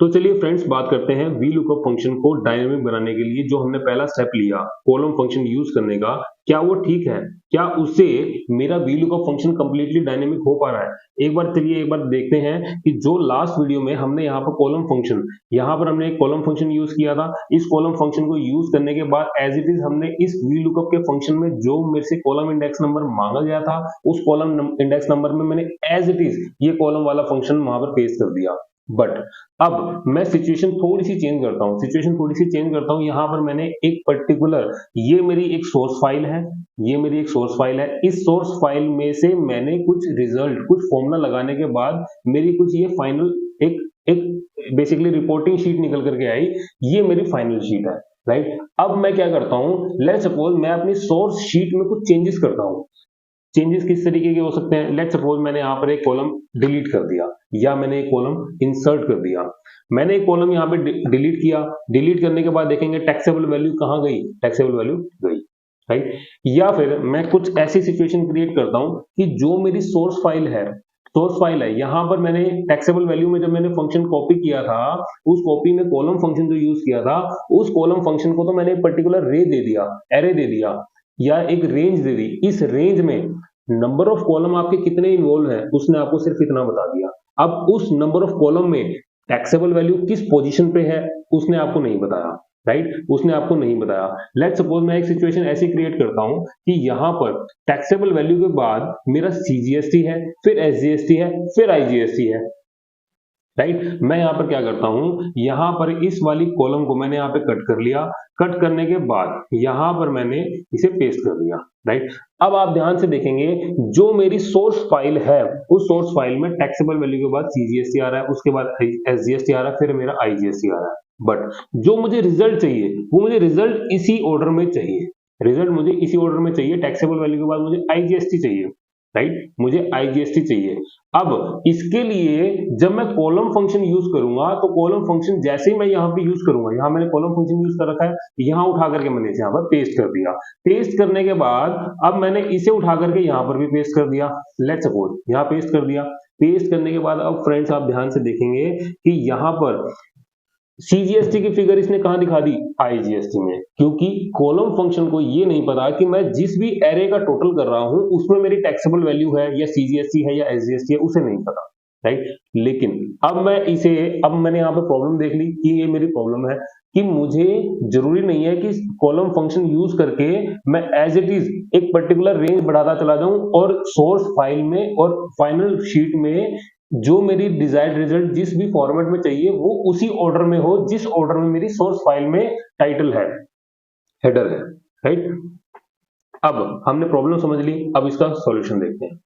तो चलिए फ्रेंड्स बात करते हैं वी लुकअप फंक्शन को डायनेमिक बनाने के लिए जो हमने पहला स्टेप लिया कॉलम फंक्शन यूज करने का, क्या वो ठीक है? क्या उससे मेरा V lookup function completely dynamic हो पा रहा है? एक बार देखते हैं कि जो लास्ट वीडियो में हमने यहाँ पर कॉलम फंक्शन, यहाँ पर हमने एक कॉलम फंक्शन यूज किया था। इस कॉलम फंक्शन को यूज करने के बाद एज इट इज हमने इस वी लुकअप के फंक्शन में जो मेरे से कॉलम इंडेक्स नंबर मांगा गया था, उस कॉलम इंडेक्स नंबर में मैंने एज इट इज ये कॉलम वाला फंक्शन वहां पर पेस्ट कर दिया। बट अब मैं सिचुएशन थोड़ी सी चेंज करता हूं। यहां पर मैंने एक पर्टिकुलर, ये मेरी एक सोर्स फाइल है। इस सोर्स फाइल में से मैंने कुछ रिजल्ट, कुछ फॉर्मूला लगाने के बाद मेरी कुछ ये फाइनल एक एक बेसिकली रिपोर्टिंग शीट निकल करके आई। ये मेरी फाइनल शीट है, राइट। अब मैं क्या करता हूं, लेट्स सपोज मैं अपनी सोर्स शीट में कुछ चेंजेस करता हूं। चेंजेस किस तरीके के हो सकते हैं? लेट्स सपोज मैंने यहाँ पर एक कॉलम डिलीट कर दिया या मैंने एक कॉलम इंसर्ट कर दिया। मैंने एक कॉलम यहाँ पे डिलीट किया। डिलीट करने के बाद देखेंगे टैक्सेबल वैल्यू कहाँ गई? टैक्सेबल वैल्यू गई, राइट। या फिर मैं कुछ ऐसी सिचुएशन क्रिएट करता हूं कि जो मेरी सोर्स फाइल है, यहाँ पर मैंने टैक्सेबल वैल्यू में जब मैंने फंक्शन कॉपी किया था, उस कॉपी में कॉलम फंक्शन जो यूज किया था, उस कॉलम फंक्शन को तो मैंने पर्टिकुलर एरे दे दिया या एक रेंज दे दी। इस रेंज में नंबर ऑफ कॉलम आपके कितने इन्वॉल्व हैं उसने आपको सिर्फ इतना बता दिया। अब उस नंबर ऑफ कॉलम में टैक्सेबल वैल्यू किस पोजीशन पे है उसने आपको नहीं बताया, राइट। उसने आपको नहीं बताया। लेट्स सपोज मैं एक सिचुएशन ऐसी क्रिएट करता हूं कि यहां पर टैक्सेबल वैल्यू के बाद मेरा सीजीएसटी है, फिर एसजीएसटी है, फिर आईजीएसटी है, राइट। मैं यहाँ पर क्या करता हूं, यहाँ पर इस वाली कॉलम को मैंने यहाँ पे कट कर लिया। कट करने के बाद यहाँ पर मैंने इसे पेस्ट कर दिया, राइट। अब आप ध्यान से देखेंगे, जो मेरी सोर्स फाइल है, उस सोर्स फाइल में टैक्सेबल वैल्यू के बाद सीजीएसटी आ रहा है, उसके बाद एसजीएसटी आ रहा है, फिर मेरा आईजीएसटी आ रहा है। बट जो मुझे रिजल्ट चाहिए वो मुझे रिजल्ट इसी ऑर्डर में चाहिए। टैक्सेबल वैल्यू के बाद मुझे आईजीएसटी चाहिए, राइट। मुझे आईजीएसटी चाहिए। अब इसके लिए जब मैं कॉलम फंक्शन यूज करूंगा तो कॉलम फंक्शन जैसे ही मैं यहाँ पे यूज करूंगा, यहाँ मैंने कॉलम फंक्शन यूज कर रखा है, यहाँ उठा करके मैंने इसे यहाँ पर पेस्ट कर दिया। पेस्ट करने के बाद अब मैंने इसे उठा करके यहाँ पर भी पेस्ट कर दिया। लेट्स सपोज यहाँ पेस्ट कर दिया। पेस्ट करने के बाद अब फ्रेंड्स आप ध्यान से देखेंगे कि यहाँ पर सीजीएसटी की फिगर इसने कहां दिखा दी? आईजीएसटी में, क्योंकि कॉलम फंक्शन को ये नहीं पता कि मैं जिस भी एरे का टोटल कर रहा हूं उसमें मेरी टैक्सेबल वैल्यू है या सीजीएसटी है या एसजीएसटी है, उसे नहीं पता, राइट। लेकिन अब मैंने यहाँ पे प्रॉब्लम देख ली कि ये मेरी प्रॉब्लम है कि मुझे जरूरी नहीं है कि कॉलम फंक्शन यूज करके मैं एज इट इज एक पर्टिकुलर रेंज बढ़ाता चला जाऊं और सोर्स फाइल में और फाइनल शीट में जो मेरी डिजायर्ड रिजल्ट जिस भी फॉर्मेट में चाहिए वो उसी ऑर्डर में हो जिस ऑर्डर में मेरी सोर्स फाइल में टाइटल है, हेडर है, राइट। अब हमने प्रॉब्लम समझ ली, अब इसका सॉल्यूशन देखते हैं।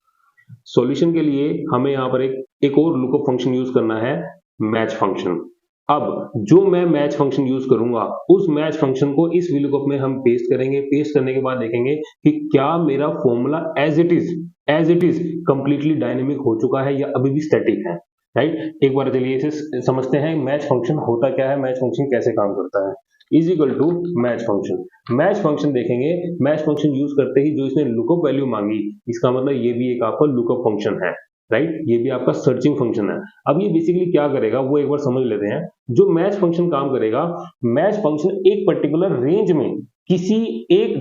सॉल्यूशन के लिए हमें यहाँ पर एक और लुकअप फंक्शन यूज करना है, मैच फंक्शन। अब जो मैं मैच फंक्शन यूज करूंगा उस मैच फंक्शन को इस VLOOKUP में हम पेस्ट करेंगे। पेस्ट करने के बाद देखेंगे कि क्या मेरा formula as it is completely dynamic हो चुका है या अभी भी स्टैटिक है, राइट। एक बार चलिए इसे समझते हैं, मैच फंक्शन होता क्या है, मैच फंक्शन कैसे काम करता है। Is equal to match function देखेंगे। मैच फंक्शन यूज करते ही जो इसने लुकअप वैल्यू मांगी, इसका मतलब ये भी एक आपका लुकअप फंक्शन है, राइट। ये भी आपका सर्चिंग फंक्शन है। अब ये बेसिकली क्या करेगा वो एक बार समझ लेते हैं। जो मैच फंक्शन काम करेगा, मैच फंक्शन एक पर्टिकुलर रेंज में किसी एक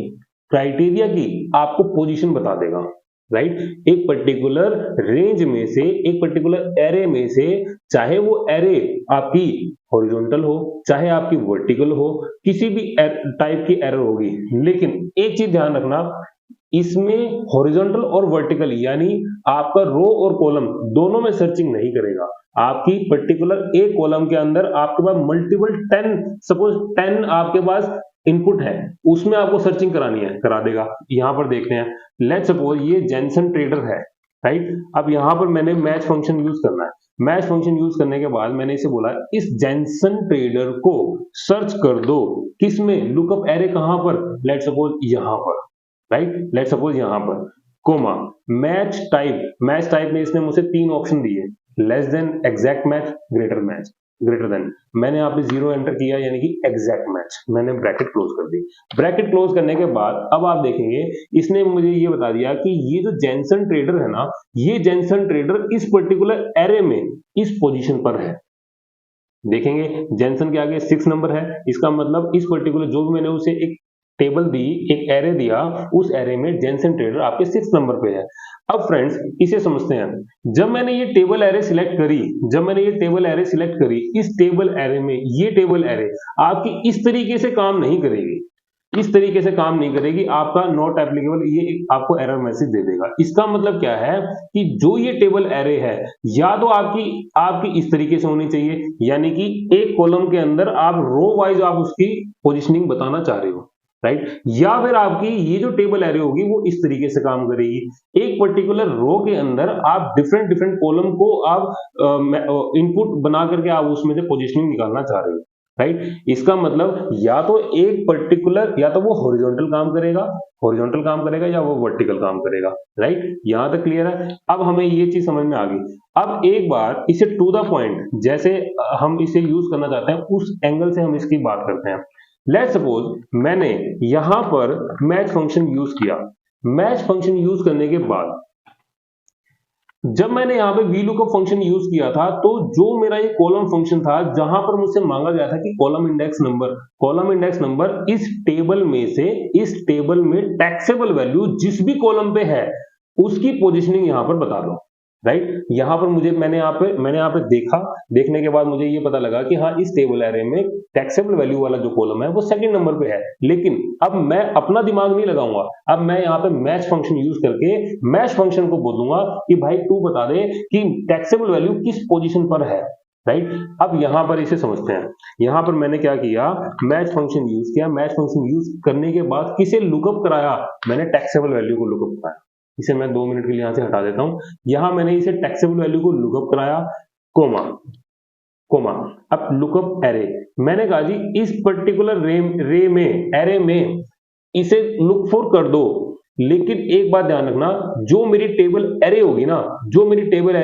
क्राइटेरिया की आपको पोजीशन बता देगा, राइट। एक पर्टिकुलर रेंज में से, एक पर्टिकुलर एरे में से, चाहे वो एरे आपकी हॉरिजॉन्टल हो चाहे आपकी वर्टिकल हो, किसी भी टाइप की एरर होगी। लेकिन एक चीज ध्यान रखना, इसमें हॉरिजॉन्टल और वर्टिकल यानी आपका रो और कॉलम दोनों में सर्चिंग नहीं करेगा। आपकी पर्टिकुलर एक कॉलम के अंदर आपके पास मल्टीपल 10, सपोज 10 आपके पास इनपुट है, उसमें आपको सर्चिंग करानी है, करा देगा। यहां पर देखते हैं, लेट्स सपोज ये जेनसन ट्रेडर है, राइट। अब यहां पर मैंने मैच फंक्शन यूज करना है। मैच फंक्शन यूज करने के बाद मैंने इसे बोला इस जेनसन ट्रेडर को सर्च कर दो, किसमें? लुकअप एरे कहां पर? लेट्स सपोज यहां पर, राइट। लेट्स सपोज यहां पर कोमा मैच टाइप में इसने मुझे 3 ऑप्शन दिए, less than, exact match, greater than. मैंने यहाँ पे 0 एंटर किया यानी कि एग्जैक्ट मैच, मैंने ब्रैकेट क्लोज कर दी। ब्रैकेट क्लोज करने के बाद अब आप देखेंगे इसने मुझे ये बता दिया कि ये जो जेनसन ट्रेडर है ना, ये जेनसन ट्रेडर इस पर्टिकुलर एरे में इस पोजीशन पर है, देखेंगे जेनसन के आगे 6 नंबर है, इसका मतलब इस पर्टिकुलर जो भी मैंने उसे एक टेबल दी, एक एरे दिया, उस एरे में जेनसन ट्रेडर आपके 6 नंबर पे है। अब फ्रेंड्स इसे समझते हैं। जब मैंने ये टेबल एरे सिलेक्ट करी, इस टेबल एरे में ये टेबल एरे आपकी इस तरीके से काम नहीं करेगी, आपका नॉट एप्लीकेबल, ये आपको एरर मैसेज दे देगा। इसका मतलब क्या है कि जो ये टेबल एरे है या तो आपकी इस तरीके से होनी चाहिए, यानी कि एक कॉलम के अंदर आप रो वाइज आप उसकी पोजीशनिंग बताना चाह रहे हो, राइट, या फिर आपकी ये जो टेबल एरे होगी वो इस तरीके से काम करेगी। एक पर्टिकुलर रो के अंदर आप डिफरेंट कॉलम को आप इनपुट बना करके आप उसमें से पोजीशनिंग निकालना चाह रहे हो, राइट। इसका मतलब या तो एक पर्टिकुलर, या तो वो हॉरिजॉन्टल काम करेगा या वो वर्टिकल काम करेगा, राइट। यहां तक क्लियर है। अब हमें ये चीज समझ में आ गई। अब एक बार इसे टू द पॉइंट जैसे हम इसे यूज करना चाहते हैं उस एंगल से हम इसकी बात करते हैं। लेट्स सपोज मैंने यहां पर मैच फंक्शन यूज किया। मैच फंक्शन यूज करने के बाद जब मैंने यहां पे VLOOKUP फंक्शन यूज किया था, तो जो मेरा ये कॉलम फंक्शन था, जहां पर मुझसे मांगा गया था कि कॉलम इंडेक्स नंबर इस टेबल में से, इस टेबल में टैक्सेबल वैल्यू जिस भी कॉलम पे है उसकी पोजीशनिंग यहां पर बता दो, राइट। यहां पर मैंने यहाँ पे देखने के बाद मुझे ये पता लगा कि हाँ, इस टेबल एरे में टैक्सेबल वैल्यू वाला जो कॉलम है वो सेकंड नंबर पे है। लेकिन अब मैं अपना दिमाग नहीं लगाऊंगा, अब मैं यहाँ पे मैच फंक्शन यूज करके मैच फंक्शन को बोलूंगा कि भाई तू बता दे कि टैक्सेबल वैल्यू किस पोजीशन पर है, राइट। अब यहां पर इसे समझते हैं। यहां पर मैंने क्या किया, मैच फंक्शन यूज किया। मैच फंक्शन यूज करने के बाद किसे लुकअप कराया, मैंने टैक्सेबल वैल्यू को लुकअप कराया। इसे मैं 2 मिनट के लिए यहां से हटा देता हूं। यहां मैंने इसे टैक्सेबल वैल्यू को लुकअप कराया, कोमा। अब लुकअप एरे, मैंने कहा जी इस पर्टिकुलर एरे में इसे लुक फॉर कर दो। लेकिन एक बात ध्यान रखना, जो मेरी टेबल एरे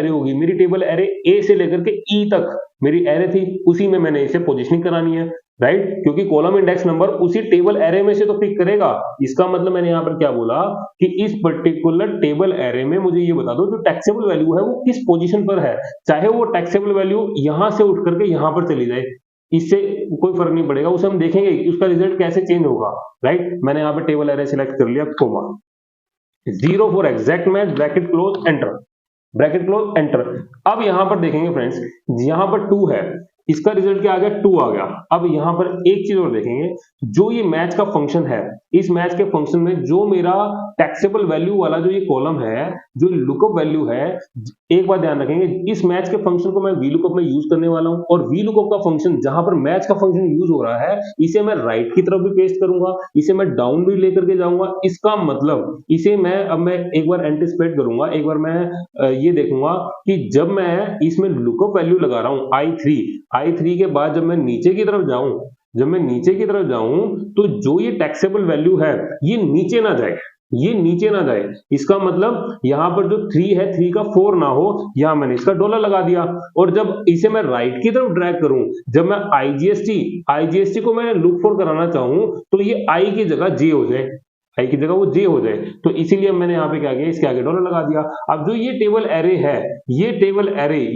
होगी, मेरी टेबल एरे ए से लेकर के ई तक मेरी एरे थी, उसी में मैंने इसे पोजीशनिंग करानी है, राइट। क्योंकि कॉलम इंडेक्स नंबर उसी टेबल एरे में से तो पिक करेगा। इसका मतलब मैंने यहां पर क्या बोला कि इस पर्टिकुलर टेबल एरे में मुझे ये बता दो जो टैक्सेबल वैल्यू है वो किस पोजीशन पर है। चाहे वो टैक्सेबल वैल्यू यहां से उठ करके यहां पर चली जाए, इससे कोई फर्क नहीं पड़ेगा, उसे हम देखेंगे कि उसका रिजल्ट कैसे चेंज होगा, राइट। मैंने यहाँ पे टेबल एरे सिलेक्ट कर लिया, comma, 0 for exact match, bracket close, enter. अब यहां पर देखेंगे फ्रेंड्स, यहां पर 2 है, इसका रिजल्ट क्या आ गया, 2 आ गया। अब यहां पर एक चीज और देखेंगे, जो ये मैच का फंक्शन है, इस मैच के फंक्शन में जो मेरा टैक्सेबल वैल्यू वाला जो ये कॉलम है, जो लुकअप वैल्यू है, एक बात ध्यान रखेंगे, इस मैच के फंक्शन को मैं VLOOKUP में यूज करने वाला हूं, और VLOOKUP का फंक्शन जहां पर मैच का फंक्शन यूज हो रहा है, इसे मैं राइट की तरफ भी पेस्ट करूंगा, इसे मैं डाउन भी लेकर के जाऊंगा। इसका मतलब इसे अब मैं एक बार एंटिसिपेट करूंगा, एक बार मैं ये देखूंगा कि जब मैं इसमें लुकअप वैल्यू लगा रहा हूं I3 के बाद जब मैं नीचे की तरफ जाऊं, तो जो ये टैक्सेबल वैल्यू है ये नीचे ना जाए, इसका मतलब यहां पर जो 3 है, 3 का 4 ना हो, यहां मैंने इसका डॉलर लगा दिया। और जब इसे मैं राइट की तरफ ड्रैग करूं, जब मैं IGST को मैं लुक फॉर कराना चाहूं, तो ये I की जगह J हो जाए, तो इसीलिए मैंने यहाँ पे क्या किया, इसके आगे डॉलर लगा दिया। अब जो ये टेबल एरे है,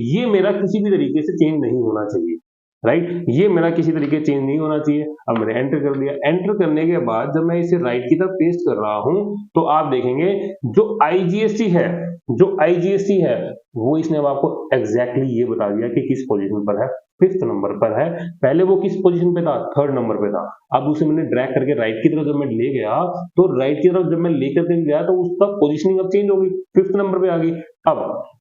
ये मेरा किसी भी तरीके से चेंज नहीं होना चाहिए, राइट। ये मेरा किसी तरीके से चेंज नहीं होना चाहिए। अब मैंने एंटर कर दिया। एंटर करने के बाद जब मैं इसे राइट की तरफ पेस्ट कर रहा हूं, तो आप देखेंगे जो IGST है वो इसने अब आपको एग्जैक्टली ये बता दिया कि किस पोजीशन पर है, 5th नंबर पर है। पहले वो किस पोजीशन पे था, 3rd नंबर पे था। अब उसे मैंने ड्रैग करके राइट की तरफ जब मैं ले गया, तो राइट की तरफ जब मैं लेकर के गया, तो उसका पोजीशनिंग अब चेंज हो गई, 5th नंबर पे आ गई।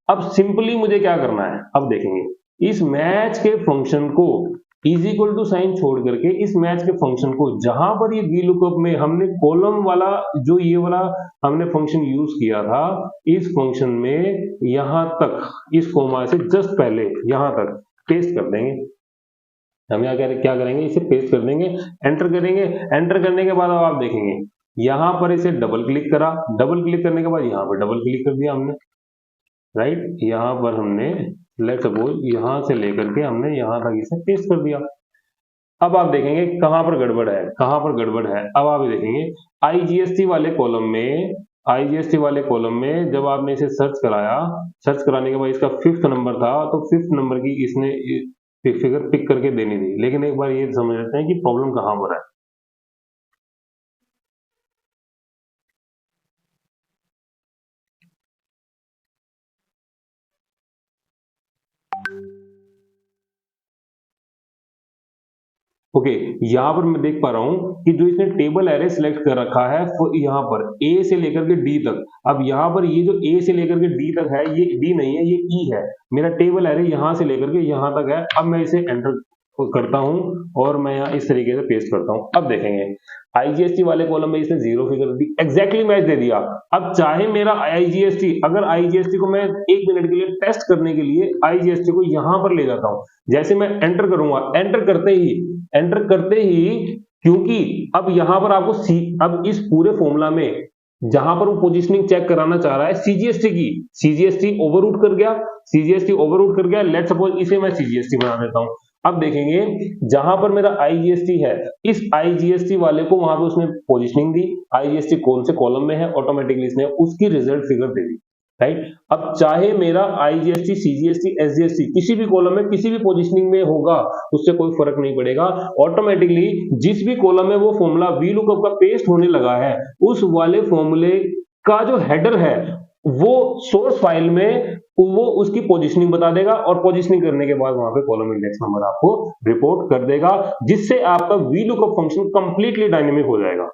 अब सिंपली मुझे क्या करना है, अब देखेंगे, इस मैच के फंक्शन को इज इक्वल टू साइन छोड़ करके, इस मैच के फंक्शन को जहां पर ये VLOOKUP में हमने कॉलम वाला जो ये वाला हमने फंक्शन यूज किया था, इस फंक्शन में यहां तक, इस कोमा से जस्ट पहले यहां तक पेस्ट कर देंगे। हम यहाँ क्या करेंगे, इसे पेस्ट कर देंगे, एंटर करेंगे। एंटर करने के बाद अब आप देखेंगे यहां पर इसे डबल क्लिक करा, डबल क्लिक करने के बाद यहाँ पर डबल क्लिक कर दिया हमने, राइट। यहाँ पर हमने लेट्स सपोज यहां से लेकर के हमने यहां तक इसे पेस्ट कर दिया। अब आप देखेंगे कहां पर गड़बड़ है, अब आप देखेंगे IGST वाले कॉलम में जब आपने इसे सर्च कराने के बाद इसका 5th नंबर था, तो 5th नंबर की इसने फिगर पिक करके देनी थी, लेकिन एक बार ये समझ लेते हैं कि प्रॉब्लम कहां पर है। ओके, यहाँ पर मैं देख पा रहा हूँ कि जो इसने टेबल एरे सिलेक्ट कर रखा है यहाँ पर ए से लेकर के डी तक। अब यहाँ पर ये जो ए से लेकर के डी तक है, ये डी नहीं है, ये ई है। मेरा टेबल एरे यहाँ से लेकर के यहाँ तक है। अब मैं इसे एंटर करता हूँ और मैं यहाँ इस तरीके से पेस्ट करता हूँ। अब देखेंगे आईजीएसटी वाले कॉलम में इसने जीरो फिगर दी, एग्जैक्टली मैच दे दिया। अब चाहे मेरा आईजीएसटी, अगर आईजीएसटी को मैं 1 मिनट के लिए टेस्ट करने के लिए आईजीएसटी को यहाँ पर ले जाता हूँ, जैसे मैं एंटर करूंगा, एंटर करते ही क्योंकि अब यहां पर आपको अब इस पूरे फॉर्मूला में जहां पर वो पोजीशनिंग चेक कराना चाह रहा है सीजीएसटी की, सीजीएसटी ओवररूट कर गया। लेट्स सपोज इसे मैं सीजीएसटी बना देता हूं। अब देखेंगे जहां पर मेरा आईजीएसटी है, इस आईजीएसटी वाले को वहां पे उसने पोजीशनिंग दी, आईजीएसटी कौन से कॉलम में है ऑटोमेटिकली इसने उसकी रिजल्ट फिगर दे दी, राइट। अब चाहे मेरा आईजीएसटी, सीजीएसटी, एसजीएसटी किसी भी कॉलम में किसी भी पोजीशनिंग में होगा, उससे कोई फर्क नहीं पड़ेगा। ऑटोमेटिकली जिस भी कॉलम में वो फॉर्मूला वी लुकअप का पेस्ट होने लगा है, उस वाले फॉर्मूले का जो हेडर है वो सोर्स फाइल में वो उसकी पोजीशनिंग बता देगा, और पोजीशनिंग करने के बाद वहां पे कॉलम इंडेक्स नंबर आपको रिपोर्ट कर देगा, जिससे आपका V lookup function completely dynamic हो जाएगा।